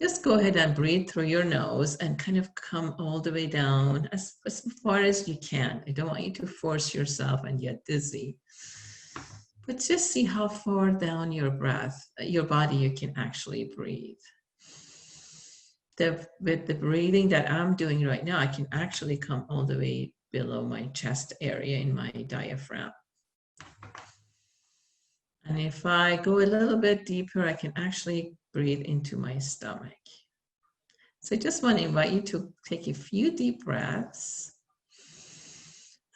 just go ahead and breathe through your nose and kind of come all the way down as far as you can. I don't want you to force yourself and get dizzy. But just see how far down your body you can actually breathe. With the breathing that I'm doing right now, I can actually come all the way below my chest area in my diaphragm. And if I go a little bit deeper, I can actually breathe into my stomach. So I just want to invite you to take a few deep breaths,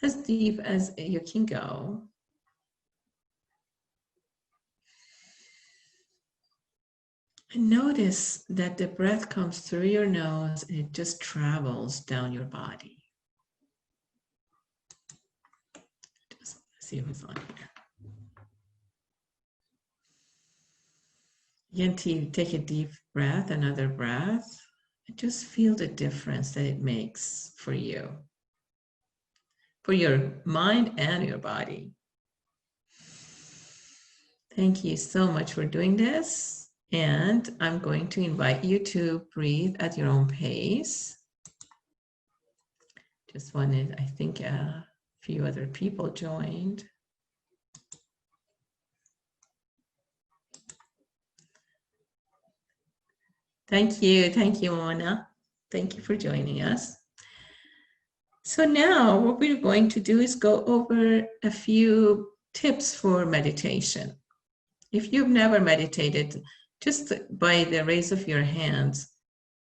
as deep as you can go. And notice that the breath comes through your nose and it just travels down your body. Just see who's on here. Again, take a deep breath, another breath, and just feel the difference that it makes for you, for your mind and your body. Thank you so much for doing this. And I'm going to invite you to breathe at your own pace. Just wanted, I think a few other people joined. Thank you, Mona. Thank you for joining us. So now what we're going to do is go over a few tips for meditation. If you've never meditated, just by the raise of your hands,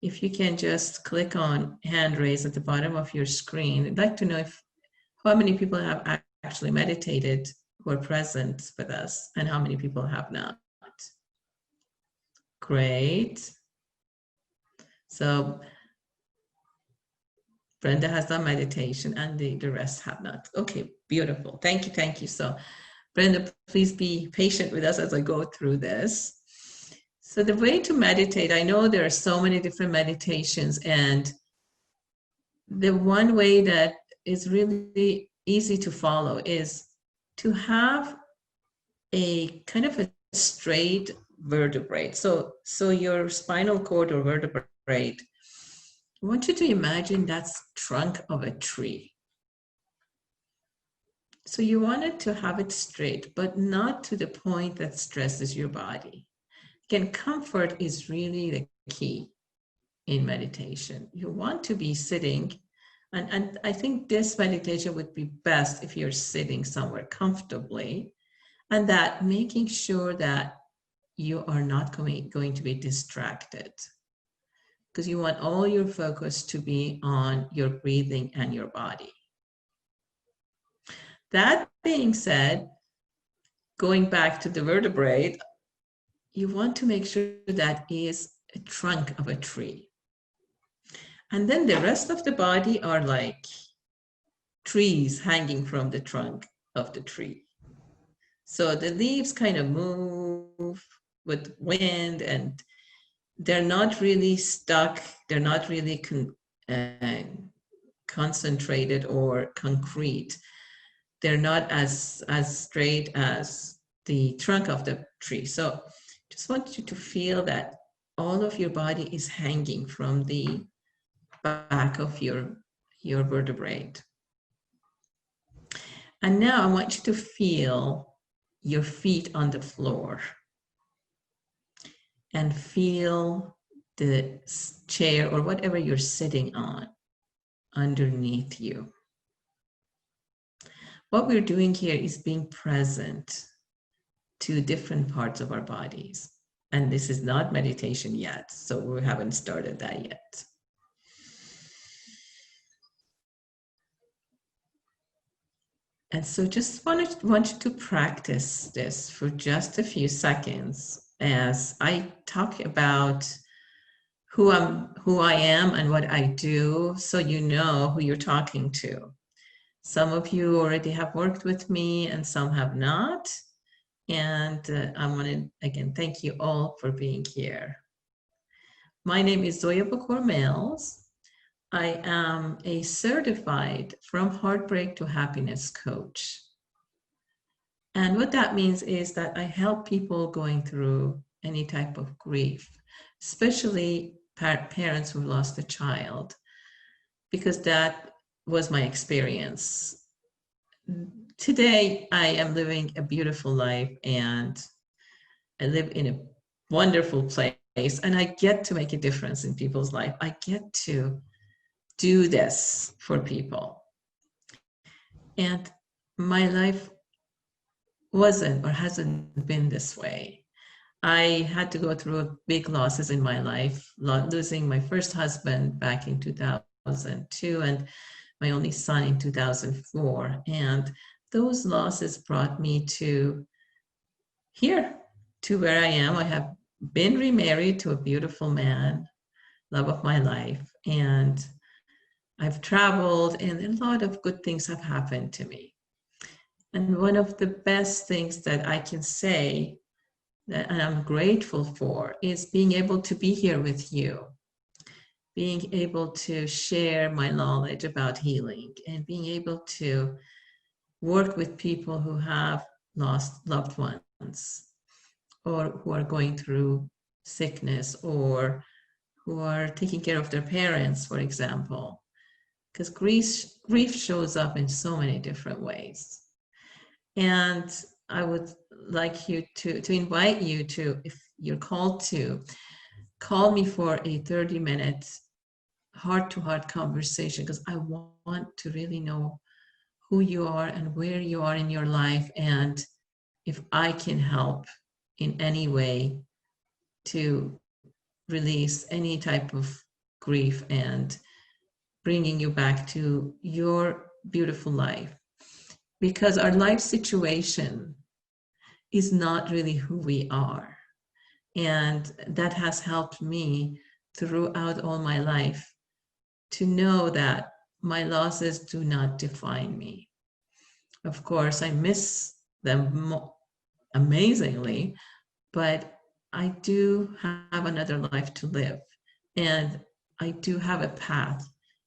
if you can just click on hand raise at the bottom of your screen. I'd like to know how many people have actually meditated who are present with us and how many people have not. Great. So Brenda has done meditation and the rest have not. Okay, beautiful. Thank you. So Brenda, please be patient with us as I go through this. So the way to meditate, I know there are so many different meditations, and the one way that is really easy to follow is to have a kind of a straight vertebrae. So your spinal cord or vertebrae, I want you to imagine that's trunk of a tree. So you want it to have it straight, but not to the point that stresses your body. Again, comfort is really the key in meditation. You want to be sitting, and I think this meditation would be best if you're sitting somewhere comfortably, and that making sure that you are not going to be distracted, because you want all your focus to be on your breathing and your body. That being said, going back to the vertebrae, you want to make sure that is a trunk of a tree. And then the rest of the body are like trees hanging from the trunk of the tree. So the leaves kind of move with wind, and they're not really stuck. They're not really concentrated or concrete. They're not as straight as the trunk of the tree. So just want you to feel that all of your body is hanging from the back of your vertebrae. And now I want you to feel your feet on the floor and feel the chair or whatever you're sitting on underneath you. What we're doing here is being present to different parts of our bodies. And this is not meditation yet, so we haven't started that yet. And so just want you to practice this for just a few seconds as I talk about who I am and what I do, so you know who you're talking to. Some of you already have worked with me and some have not. And I want to, again, thank you all for being here. My name is Zoya Mills. I am a certified From Heartbreak to Happiness coach. And what that means is that I help people going through any type of grief, especially parents who lost a child, because that was my experience. Today, I am living a beautiful life and I live in a wonderful place and I get to make a difference in people's life. I get to do this for people. And my life wasn't or hasn't been this way. I had to go through big losses in my life, losing my first husband back in 2002 and my only son in 2004. And those losses brought me to here, to where I am. I have been remarried to a beautiful man, love of my life, and I've traveled, and a lot of good things have happened to me. And one of the best things that I can say that and I'm grateful for is being able to be here with you, being able to share my knowledge about healing and being able to work with people who have lost loved ones or who are going through sickness or who are taking care of their parents, for example, because grief shows up in so many different ways. And I would like you to invite you to, if you're called to, call me for a 30-minute heart-to-heart conversation, because I want to really know who you are and where you are in your life, and if I can help in any way to release any type of grief and bringing you back to your beautiful life. Because our life situation is not really who we are. And that has helped me throughout all my life to know that my losses do not define me. Of course, I miss them amazingly, but I do have another life to live. And I do have a path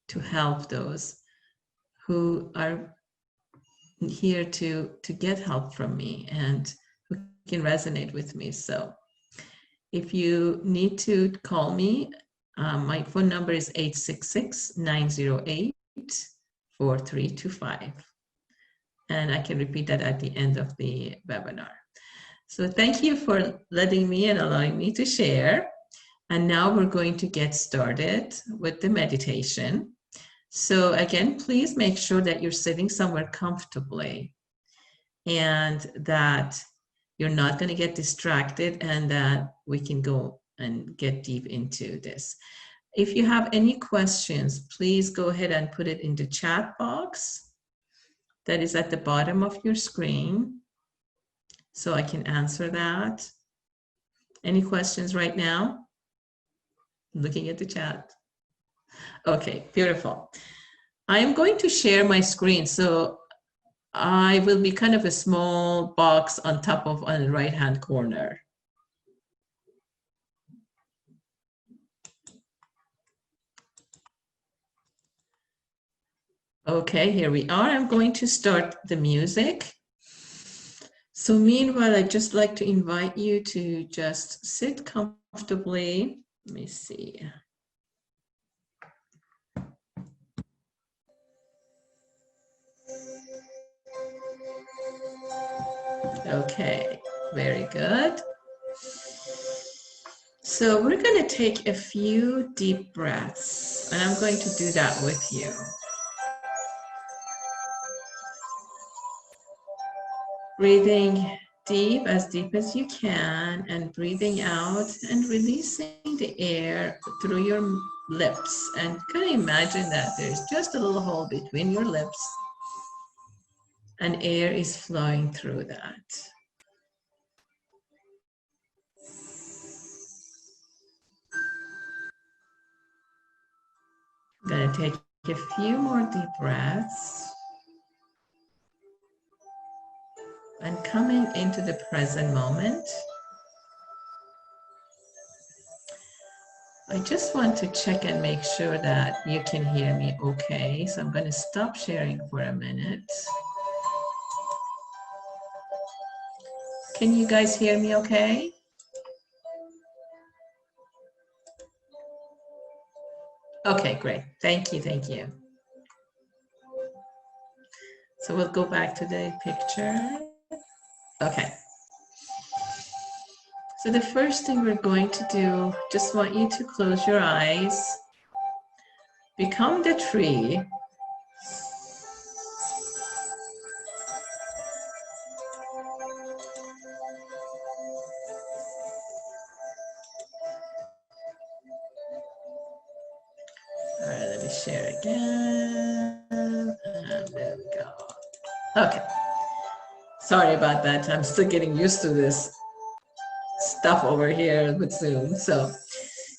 to help those who are here to get help from me and who can resonate with me. So if you need to call me, my phone number is 866-908-4325. And I can repeat that at the end of the webinar. So thank you for letting me and allowing me to share. And now we're going to get started with the meditation. So again, please make sure that you're sitting somewhere comfortably and that you're not going to get distracted and that we can go and get deep into this. If you have any questions, please go ahead and put it in the chat box that is at the bottom of your screen so I can answer that. Any questions right now? Looking at the chat. Okay, beautiful. I am going to share my screen. So I will be kind of a small box on top of on the right-hand corner. Okay, here we are. I'm going to start the music. So meanwhile, I'd just like to invite you to just sit comfortably. Let me see. Okay, very good. So we're going to take a few deep breaths, and I'm going to do that with you. Breathing deep as you can, and breathing out and releasing the air through your lips. And kind of imagine that there's just a little hole between your lips, and air is flowing through that. I'm going to take a few more deep breaths. And coming into the present moment. I just want to check and make sure that you can hear me okay. So I'm going to stop sharing for a minute. Can you guys hear me okay? Okay, great. Thank you, thank you. So we'll go back to the picture. Okay. So the first thing we're going to do, just want you to close your eyes, become the tree. All right, let me share again. And there we go. Okay. Sorry about that. I'm still getting used to this stuff over here with Zoom. So,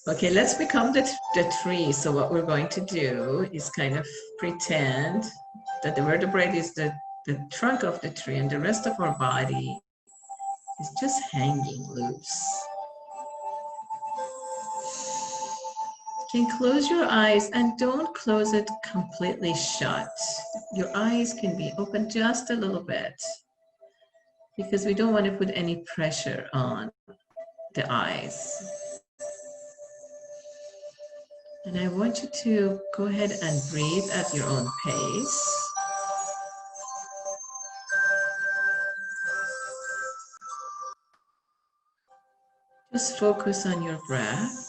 okay, let's become the tree. So what we're going to do is kind of pretend that the vertebrae is the trunk of the tree and the rest of our body is just hanging loose. You can close your eyes and don't close it completely shut. Your eyes can be open just a little bit because we don't want to put any pressure on the eyes. And I want you to go ahead and breathe at your own pace. Just focus on your breath.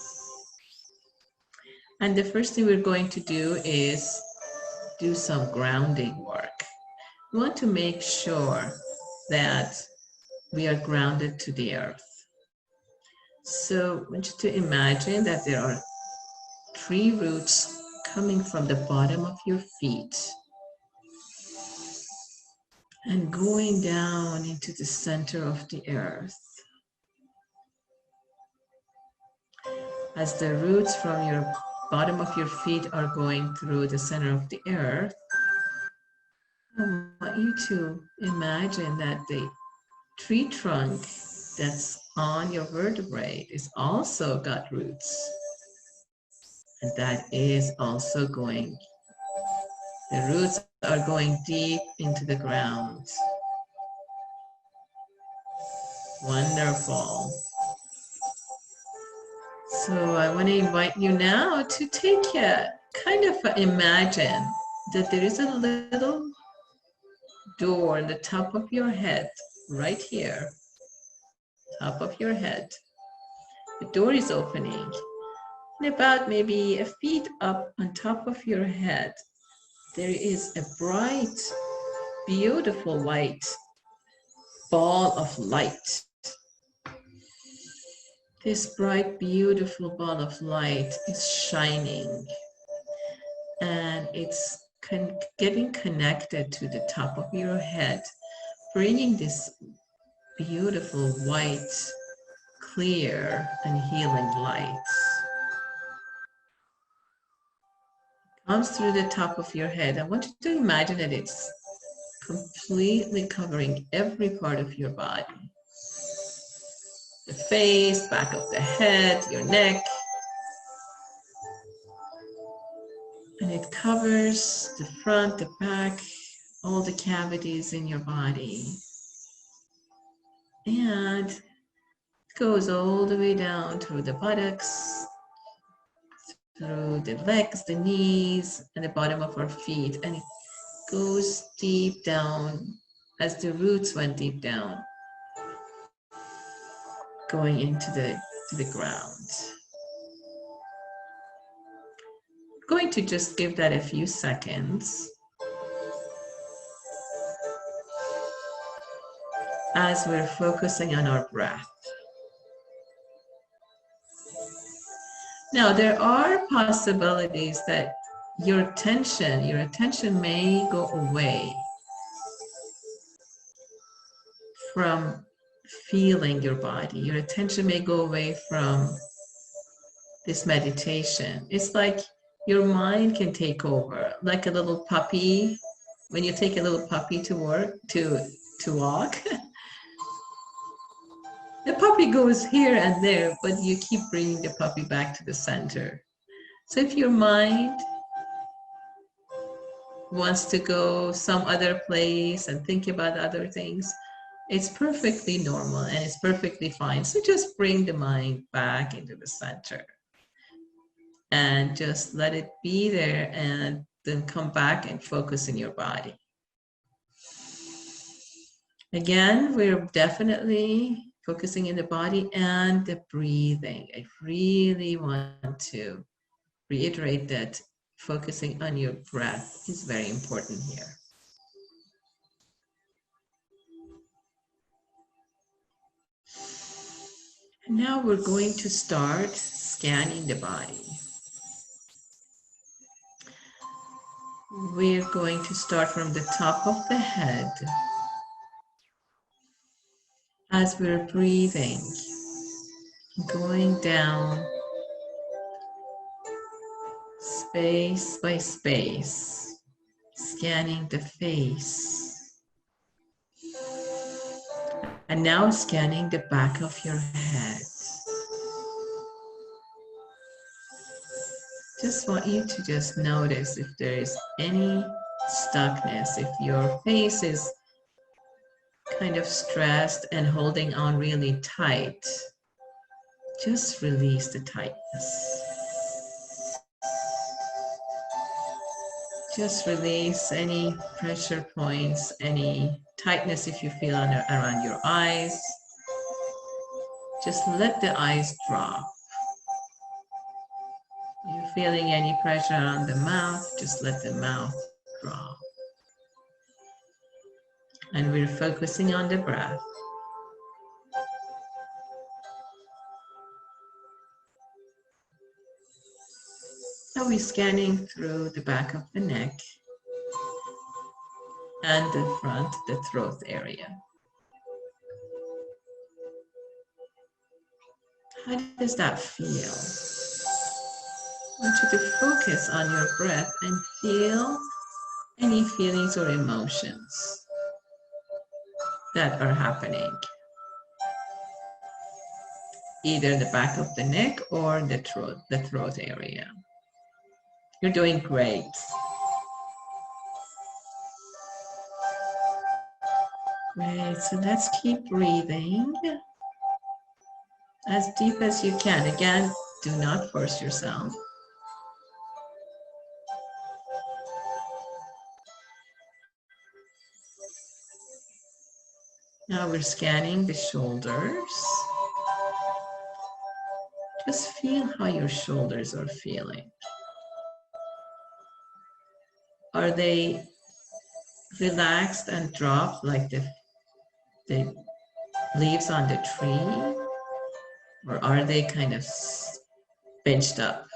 And the first thing we're going to do is do some grounding work. We want to make sure that we are grounded to the earth. So I want you to imagine that there are tree roots coming from the bottom of your feet and going down into the center of the earth. As the roots from your bottom of your feet are going through the center of the earth, I want you to imagine that the tree trunk that's on your vertebrae is also got roots. And that is also going, the roots are going deep into the ground. Wonderful. So I want to invite you now to take a kind of imagine that there is a little door on the top of your head, right here, top of your head. The door is opening. And about maybe a feet up on top of your head, there is a bright, beautiful white ball of light. This bright, beautiful ball of light is shining, and it's getting connected to the top of your head, bringing this beautiful white, clear, and healing light. Comes through the top of your head. I want you to imagine that it's completely covering every part of your body. The face, back of the head, your neck. And it covers the front, the back, all the cavities in your body. And it goes all the way down through the buttocks, through the legs, the knees, and the bottom of our feet. And it goes deep down as the roots went deep down, going into the ground. I'm going to just give that a few seconds as we're focusing on our breath. Now, there are possibilities that your attention may go away from feeling your body. Your attention may go away from this meditation. It's like your mind can take over, like a little puppy. When you take a little puppy to walk, the puppy goes here and there, but you keep bringing the puppy back to the center. So if your mind wants to go some other place and think about other things, it's perfectly normal and it's perfectly fine. So just bring the mind back into the center. and just let it be there, and then come back and focus in your body. Again, we're definitely focusing in the body and the breathing. I really want to reiterate that focusing on your breath is very important here. And now we're going to start scanning the body. We're going to start from the top of the head as we're breathing, going down space by space, scanning the face. And now scanning the back of your head. Just want you to just notice if there is any stuckness, if your face is kind of stressed and holding on really tight, just release the tightness. Just release any pressure points, any tightness if you feel around your eyes. Just let the eyes drop. If you're feeling any pressure on the mouth, just let the mouth drop. And we're focusing on the breath. Now we're scanning through the back of the neck and the front, the throat area. How does that feel? I want you to focus on your breath and feel any feelings or emotions that are happening. Either the back of the neck or the throat area. You're doing great. Great, so let's keep breathing as deep as you can. Again, do not force yourself. Now we're scanning the shoulders. Just feel how your shoulders are feeling. Are they relaxed and dropped like the leaves on the tree? Or are they kind of benched up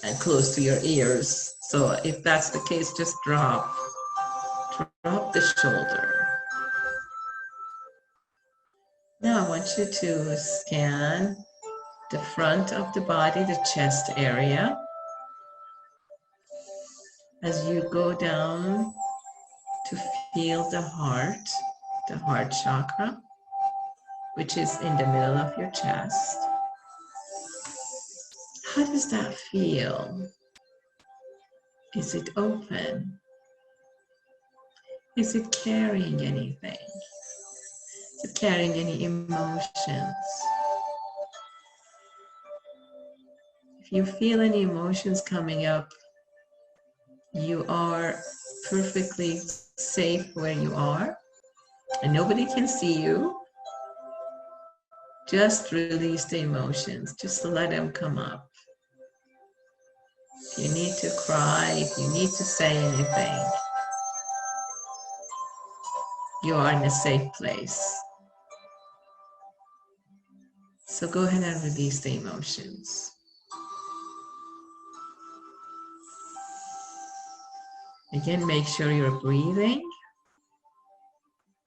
and close to your ears? So if that's the case, just drop the shoulder. Now I want you to scan the front of the body, the chest area. As you go down to feel the heart chakra, which is in the middle of your chest. How does that feel? Is it open? Is it carrying anything? Is it carrying any emotions? If you feel any emotions coming up, you are perfectly safe where you are and nobody can see you. Just release the emotions. Just let them come up. If you need to cry, if you need to say anything, you are in a safe place. So go ahead and release the emotions. Again, make sure you're breathing.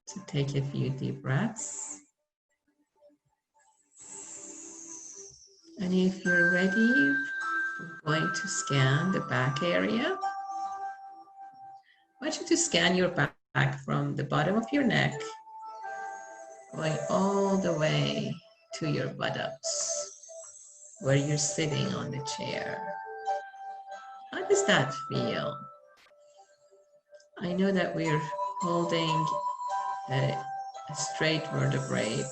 So take a few deep breaths. And if you're ready, we're going to scan the back area. I want you to scan your back from the bottom of your neck, going all the way to your buttocks, where you're sitting on the chair. How does that feel? I know that we're holding a straight vertebrae,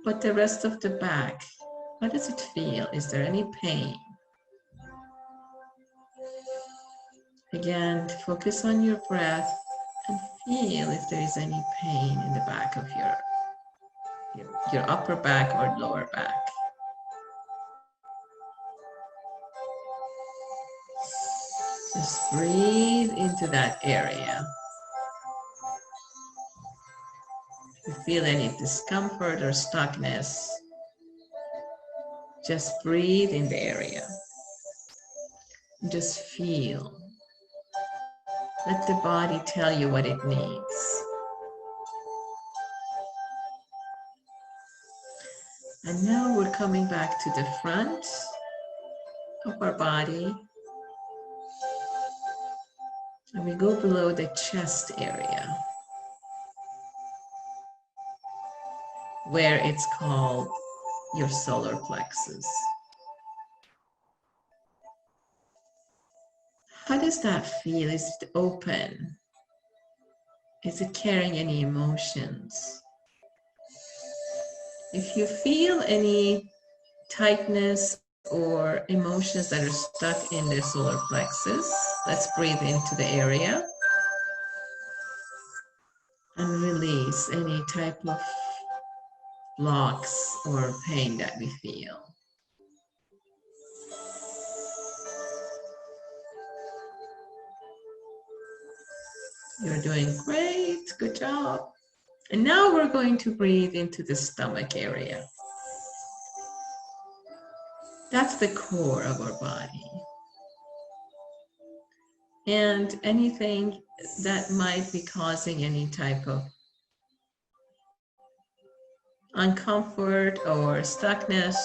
but the rest of the back, How does it feel? Is there any pain? Again, focus on your breath and feel if there is any pain in the back of your upper back or lower back. Just breathe into that area. If you feel any discomfort or stuckness, just breathe in the area. Just feel. Let the body tell you what it needs. And now we're coming back to the front of our body. And we go below the chest area, where it's called your solar plexus. How does that feel? Is it open? Is it carrying any emotions? If you feel any tightness or emotions that are stuck in the solar plexus, let's breathe into the area and release any type of blocks or pain that we feel. You're doing great, good job. And now we're going to breathe into the stomach area. That's the core of our body. And anything that might be causing any type of uncomfort or stuckness,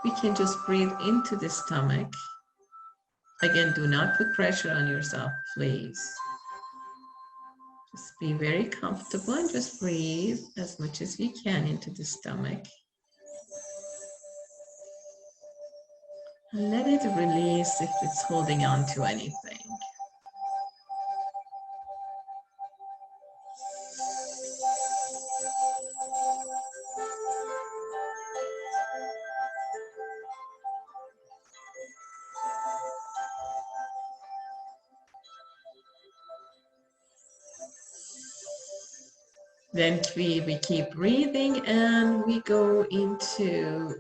we can just breathe into the stomach. Again, do not put pressure on yourself, please. Just be very comfortable and just breathe as much as you can into the stomach. And let it release if it's holding on to anything. Then we keep breathing and we go into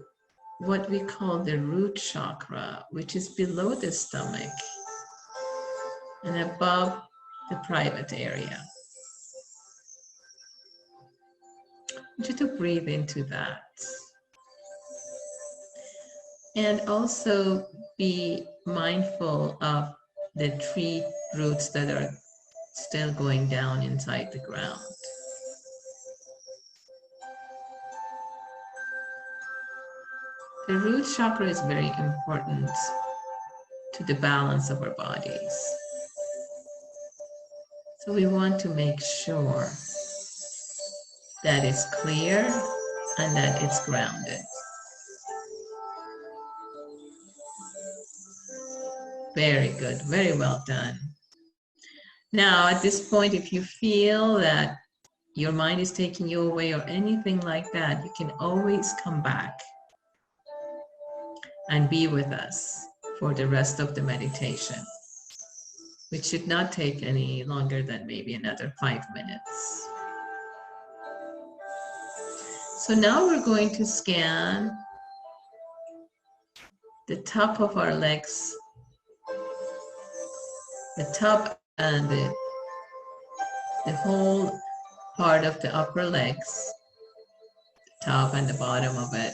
what we call the root chakra, which is below the stomach and above the private area. I want you to breathe into that. And also be mindful of the tree roots that are still going down inside the ground. The root chakra is very important to the balance of our bodies. So we want to make sure that it's clear and that it's grounded. Very good, very well done. Now, at this point, if you feel that your mind is taking you away or anything like that, you can always come back and be with us for the rest of the meditation, which should not take any longer than maybe another 5 minutes. So now we're going to scan the top of our legs, the top and the whole part of the upper legs, the top and the bottom of it.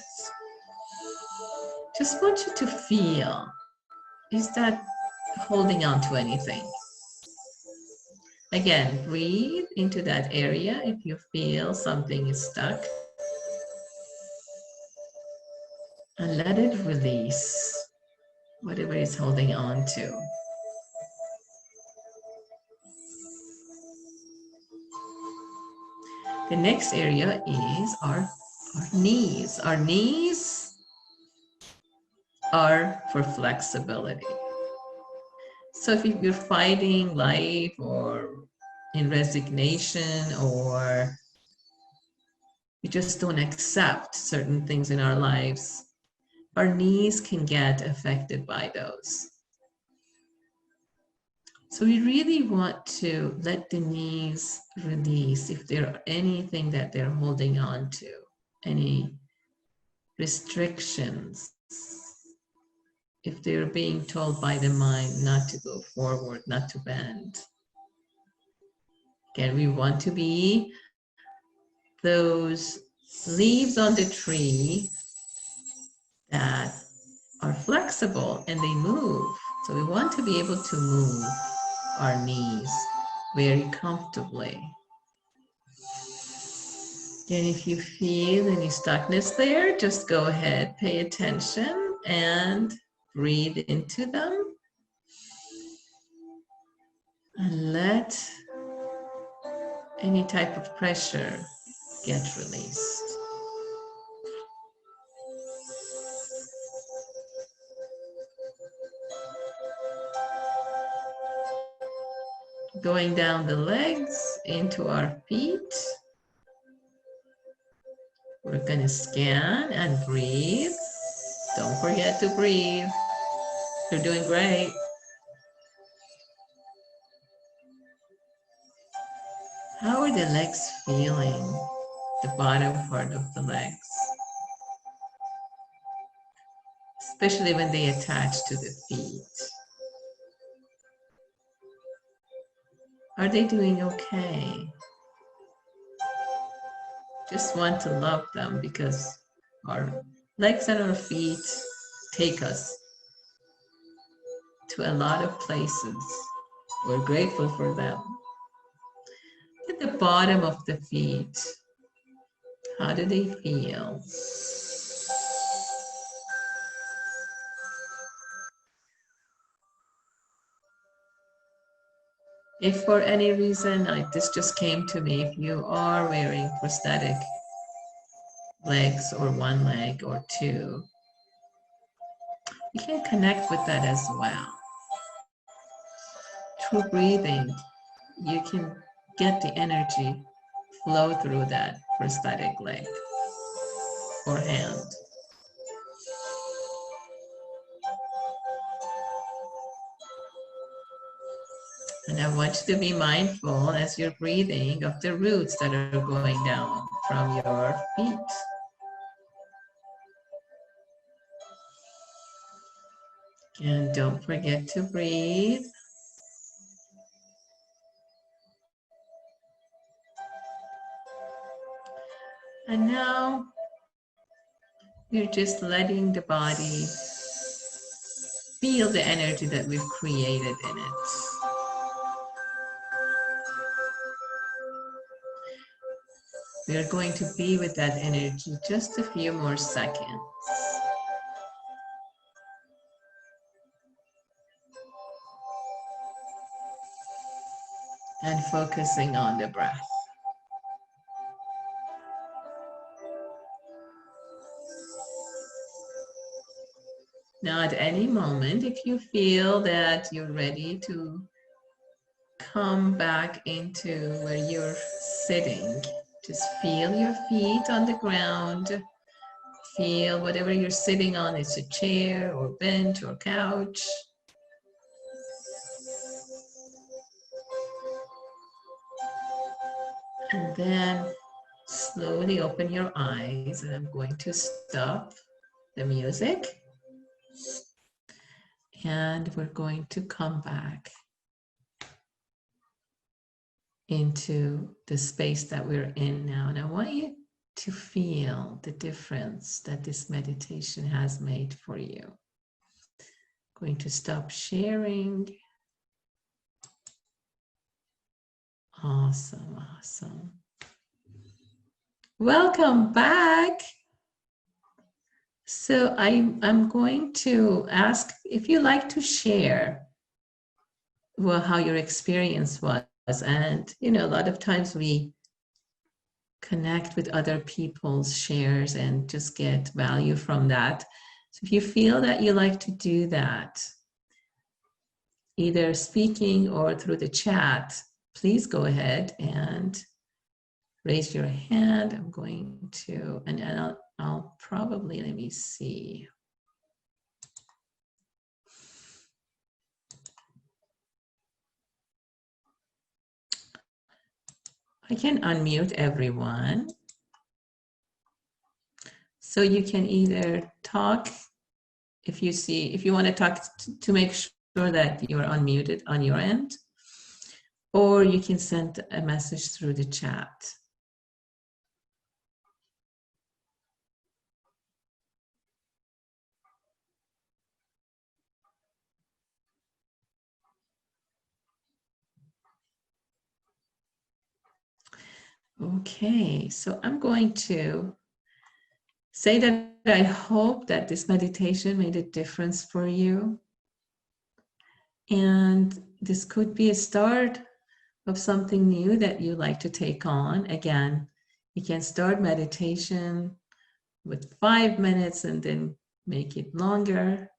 Just want you to feel, is that holding on to anything? Again, breathe into that area if you feel something is stuck. And let it release whatever it's holding on to. The next area is our knees. Our knees are for flexibility. So if you're fighting life or in resignation, or we just don't accept certain things in our lives, our knees can get affected by those. So we really want to let the knees release if there are anything that they're holding on to, any restrictions, if they're being told by the mind not to go forward, not to bend. Again, we want to be those leaves on the tree that are flexible and they move. So we want to be able to move our knees very comfortably. And if you feel any stuckness there, just go ahead, pay attention and breathe into them. And let any type of pressure get released. Going down the legs into our feet. We're going to scan and breathe. Don't forget to breathe. You're doing great. How are the legs feeling? The bottom part of the legs. Especially when they attach to the feet. Are they doing okay? Just want to love them because our legs and our feet take us to a lot of places. We're grateful for them. At the bottom of the feet, how do they feel? If for any reason, this just came to me, if you are wearing prosthetic legs or one leg or two, you can connect with that as well. Through breathing, you can get the energy flow through that prosthetic leg or hand. And I want you to be mindful as you're breathing of the roots that are going down from your feet. And don't forget to breathe. And now you're just letting the body feel the energy that we've created in it. We are going to be with that energy just a few more seconds. And focusing on the breath. Now, at any moment, if you feel that you're ready to come back into where you're sitting, just feel your feet on the ground. Feel whatever you're sitting on, it's a chair or bench or couch. And then slowly open your eyes, and I'm going to stop the music. And we're going to come back into the space that we're in now. And I want you to feel the difference that this meditation has made for you. I'm going to stop sharing. Awesome, awesome. Welcome back. So I'm going to ask if you like to share how your experience was. And, you know, a lot of times we connect with other people's shares and just get value from that. So if you feel that you like to do that, either speaking or through the chat, please go ahead and raise your hand. I'm going to, and I'll probably, let me see. I can unmute everyone. So you can either talk if you want to talk to make sure that you're unmuted on your end, or you can send a message through the chat. Okay, so I'm going to say that I hope that this meditation made a difference for you. And this could be a start of something new that you like to take on. Again, you can start meditation with 5 minutes and then make it longer.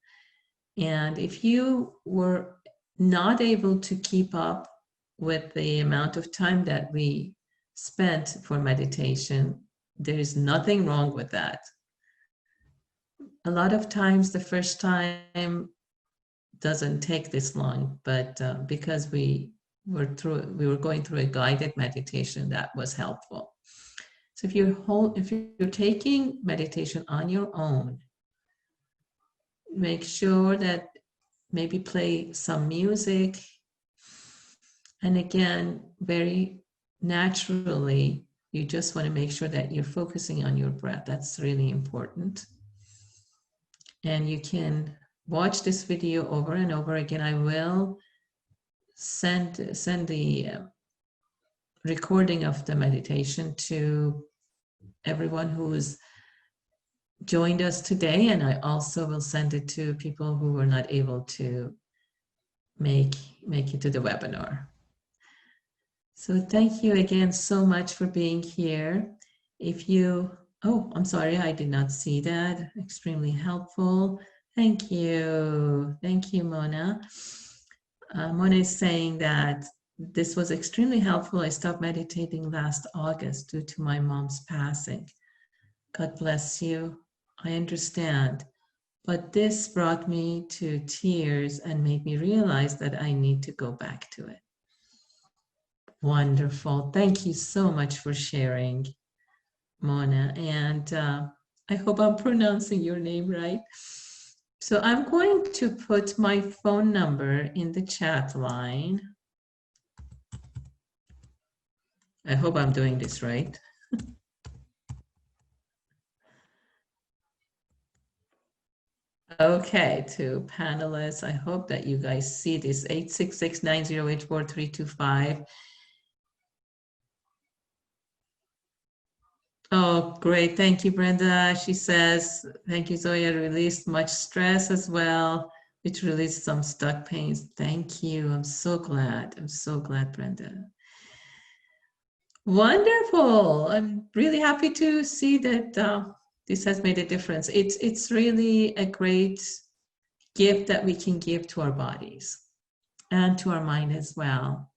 And if you were not able to keep up with the amount of time that we spent for meditation, there is nothing wrong with that. A lot of times the first time doesn't take this long, but because we were going through a guided meditation, that was helpful. So if you're taking meditation on your own, make sure that maybe play some music, and again, very naturally, you just want to make sure that you're focusing on your breath. That's really important. And you can watch this video over and over again. I will send the recording of the meditation to everyone who's joined us today, and I also will send it to people who were not able to make it to the webinar. So thank you again so much for being here. I'm sorry, I did not see that. Extremely helpful. Thank you. Thank you, Mona. Mona is saying that this was extremely helpful. I stopped meditating last August due to my mom's passing. God bless you. I understand. But this brought me to tears and made me realize that I need to go back to it. Wonderful. Thank you so much for sharing, Mona. And I hope I'm pronouncing your name right. So I'm going to put my phone number in the chat line. I hope I'm doing this right. Okay, to panelists, I hope that you guys see this, 866-908-4325. Oh, great. Thank you, Brenda. She says, thank you, Zoya. Released much stress as well, which released some stuck pains. Thank you. I'm so glad. I'm so glad, Brenda. Wonderful. I'm really happy to see that this has made a difference. It's really a great gift that we can give to our bodies and to our mind as well.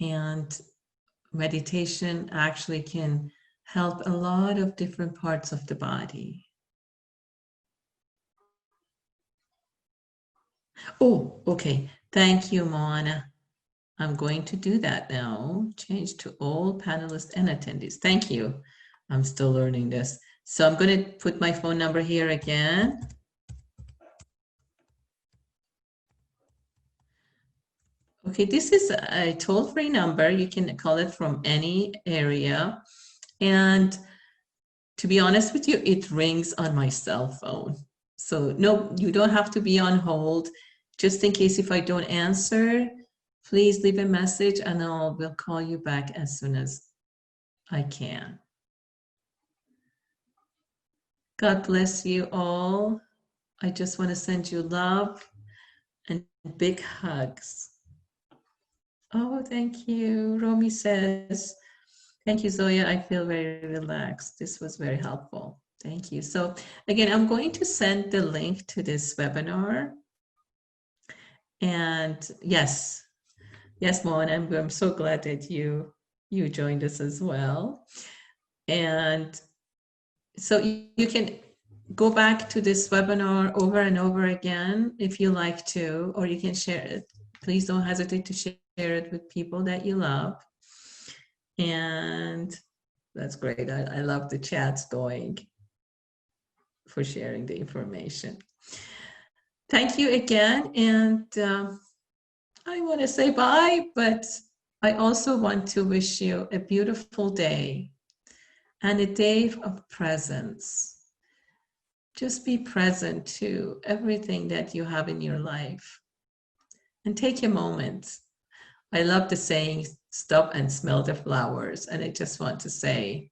And meditation actually can help a lot of different parts of the body. Oh, okay. Thank you, Moana. I'm going to do that now. Change to all panelists and attendees. Thank you. I'm still learning this. So I'm going to put my phone number here again. Okay, this is a toll-free number. You can call it from any area. And to be honest with you, it rings on my cell phone. So no, you don't have to be on hold. Just in case if I don't answer, please leave a message and we'll call you back as soon as I can. God bless you all. I just want to send you love and big hugs. Oh, thank you. Romy says, thank you, Zoya. I feel very relaxed. This was very helpful. Thank you. So again, I'm going to send the link to this webinar. And yes, Mohan, I'm so glad that you joined us as well. And so you can go back to this webinar over and over again if you like to, or you can share it. Please don't hesitate to share it with people that you love. And that's great. I love the chats going for sharing the information. Thank you again. And I want to say bye, but I also want to wish you a beautiful day and a day of presence. Just be present to everything that you have in your life and take a moment. I love the saying, stop and smell the flowers. And I just want to say,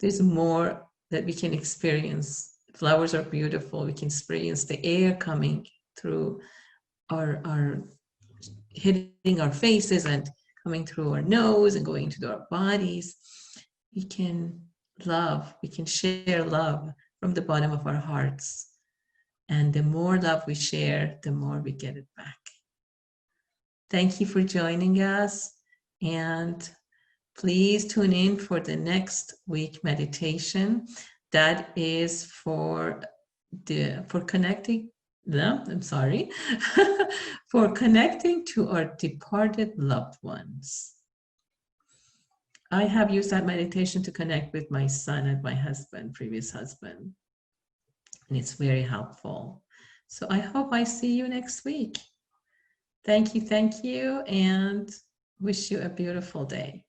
there's more that we can experience. Flowers are beautiful. We can experience the air coming through our hitting our faces and coming through our nose and going into our bodies. We can love, we can share love from the bottom of our hearts. And the more love we share, the more we get it back. Thank you for joining us. And please tune in for the next week meditation. That is for connecting. No, I'm sorry, for connecting to our departed loved ones. I have used that meditation to connect with my son and my husband, previous husband, and it's very helpful. So I hope I see you next week. Thank you, and wish you a beautiful day.